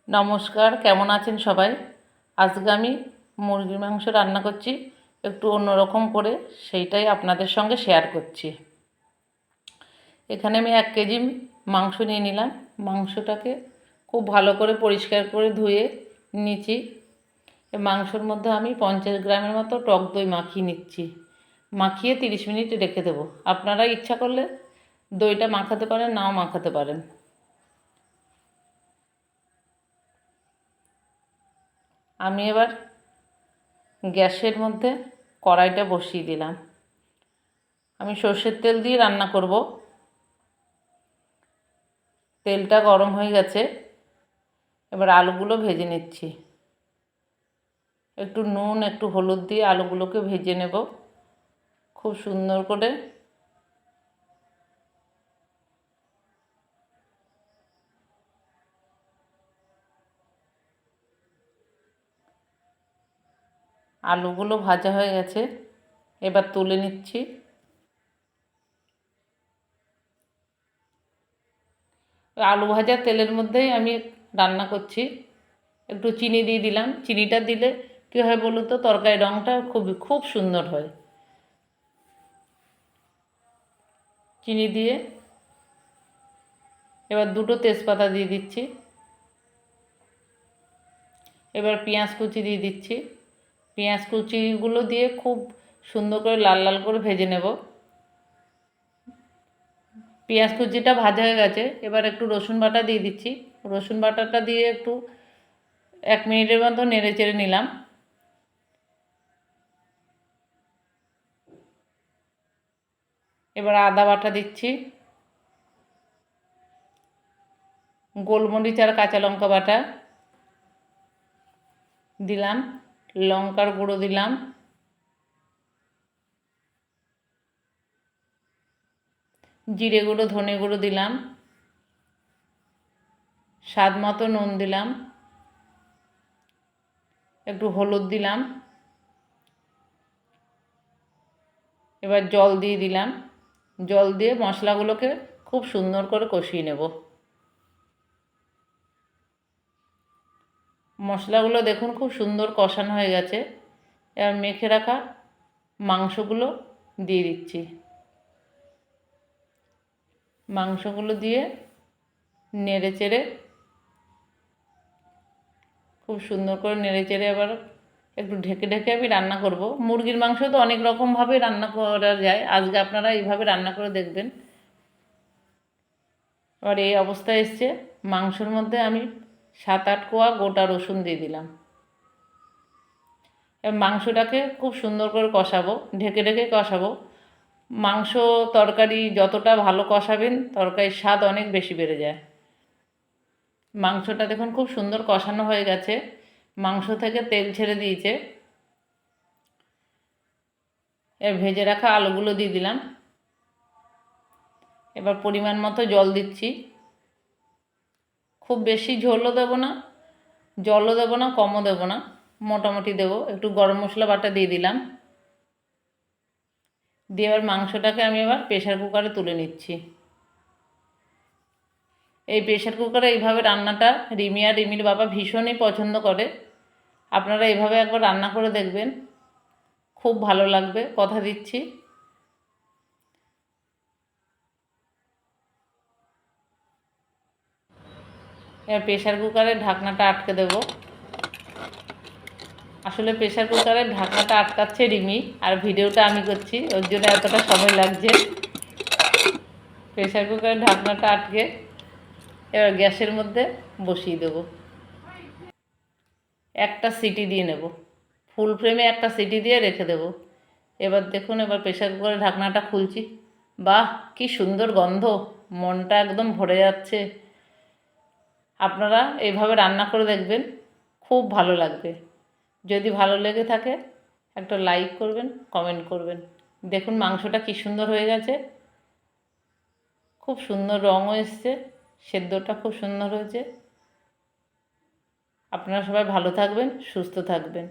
নমস্কার, কেমন আছেন সবাই? আজকে আমি মুরগির মাংস রান্না করছি একটু অন্যরকম করে, সেইটাই আপনাদের সঙ্গে শেয়ার করছি। এখানে আমি 1 কেজি মাংস নিয়ে নিলাম। মাংসটাকে খুব ভালো করে পরিষ্কার করে ধুয়ে নিচ্ছি। মাংসর মধ্যে আমি 50 গ্রামের মতো টক দই মাখিয়ে নিচ্ছি। মাখিয়ে 30 মিনিট রেখে দেবো। আপনারা ইচ্ছা করলে দইটা মাখাতে পারেন, নাও মাখাতে পারেন। আমি এবার গ্যাসের মধ্যে কড়াইটা বসিয়ে দিলাম। আমি সর্ষের তেল দিয়ে রান্না করব। তেলটা গরম হয়ে গেছে, এবার আলুগুলো ভেজে নিচ্ছি। একটু নুন একটু হলুদ দিয়ে আলুগুলোকে ভেজে নেব খুব সুন্দর করে। আলুগুলো ভাজা হয়ে গেছে, এবার তুলে নিচ্ছি। আলু ভাজা তেলের মধ্যেই আমি রান্না করছি। একটু চিনি দিয়ে দিলাম। চিনিটা দিলে কী হয় বলুন তো, তরকারির রঙটা খুব সুন্দর হয়। চিনি দিয়ে এবার 2টো তেজপাতা দিয়ে দিচ্ছি। এবার পেঁয়াজ কুচি দিয়ে দিচ্ছি। পেঁয়াজ কুচিগুলো দিয়ে খুব সুন্দর করে লাল লাল করে ভেজে নেব। পেঁয়াজ কুচিটা ভাজা হয়ে গেছে, এবার একটু রসুন বাটা দিয়ে দিচ্ছি। রসুন বাটাটা দিয়ে একটু 1 মিনিটের মতো নেড়ে চেড়ে নিলাম। এবার আদা বাটা দিচ্ছি, গোলমরিচ আর কাঁচা লঙ্কা বাটা দিলাম, লঙ্কার গুঁড়ো দিলাম, জিরে গুঁড়ো ধনে গুঁড়ো দিলাম, স্বাদ মতো নুন দিলাম, একটু হলুদ দিলাম। এবার জল দিয়ে দিলাম। জল দিয়ে মশলাগুলোকে খুব সুন্দর করে কষিয়ে নেব। মশলাগুলো দেখুন খুব সুন্দর কষানো হয়ে গেছে। এবার মেখে রাখা মাংসগুলো দিয়ে দিচ্ছি। মাংসগুলো দিয়ে নেড়ে চেড়ে খুব সুন্দর করে নেড়ে চেড়ে এবার একটু ঢেকে ঢেকে আমি রান্না করব। মুরগির মাংস তো অনেক রকমভাবে রান্না করা যায়, আজকে আপনারা এইভাবে রান্না করে দেখবেন। এবার এই অবস্থায় এসছে, মাংসর মধ্যে আমি 7-8 কোয়া গোটা রসুন দিয়ে দিলাম। এবার মাংসটাকে খুব সুন্দর করে কষাবো, ঢেকে ঢেকে কষাবো। মাংস তরকারি যতটা ভালো কষাবেন, তরকারির স্বাদ অনেক বেশি বেড়ে যায়। মাংসটা দেখুন খুব সুন্দর কষানো হয়ে গেছে, মাংস থেকে তেল ছেড়ে দিয়েছে। এবার ভেজে রাখা আলুগুলো দিয়ে দিলাম। এবার পরিমাণ মতো জল দিচ্ছি। খুব বেশি ঝোলও দেবো না, জলও দেবো না, কমও দেবো না, মোটামুটি দেবো। একটু গরম মশলা বাটা দিয়ে দিলাম। দিয়ে এবার মাংসটাকে আমি এবার প্রেশার কুকারে তুলে নিচ্ছি। এই প্রেশার কুকারে এইভাবে রান্নাটা রিমি আর রিমির বাবা ভীষণই পছন্দ করে। আপনারা এইভাবে একবার রান্না করে দেখবেন, খুব ভালো লাগবে, কথা দিচ্ছি। এবার প্রেশার কুকারের ঢাকনাটা আটকে দেব। আসলে প্রেশার কুকারের ঢাকনাটা আটকাচ্ছে রিমি, আর ভিডিওটা আমি করছি, ওর জন্য এতটা সময় লাগছে। প্রেশার কুকারের ঢাকনাটা আটকে এবার গ্যাসের মধ্যে বসিয়ে দেব। একটা সিটি দিয়ে নেব, ফুল ফ্লেমে একটা সিটি দিয়ে রেখে দেব। এবার দেখুন, এবার প্রেশার কুকারের ঢাকনাটা খুলছি। বাহ, কি সুন্দর গন্ধ, মনটা একদম ভরে যাচ্ছে। আপনারা এইভাবে রান্না করে দেখবেন, খুব ভালো লাগবে। যদি ভালো লেগে থাকে একটা লাইক করবেন, কমেন্ট করবেন। দেখুন মাংসটা কি সুন্দর হয়ে গেছে, খুব সুন্দর রঙও এসছে, সেদ্ধটা খুব সুন্দর হয়েছে। আপনারা সবাই ভালো থাকবেন, সুস্থ থাকবেন।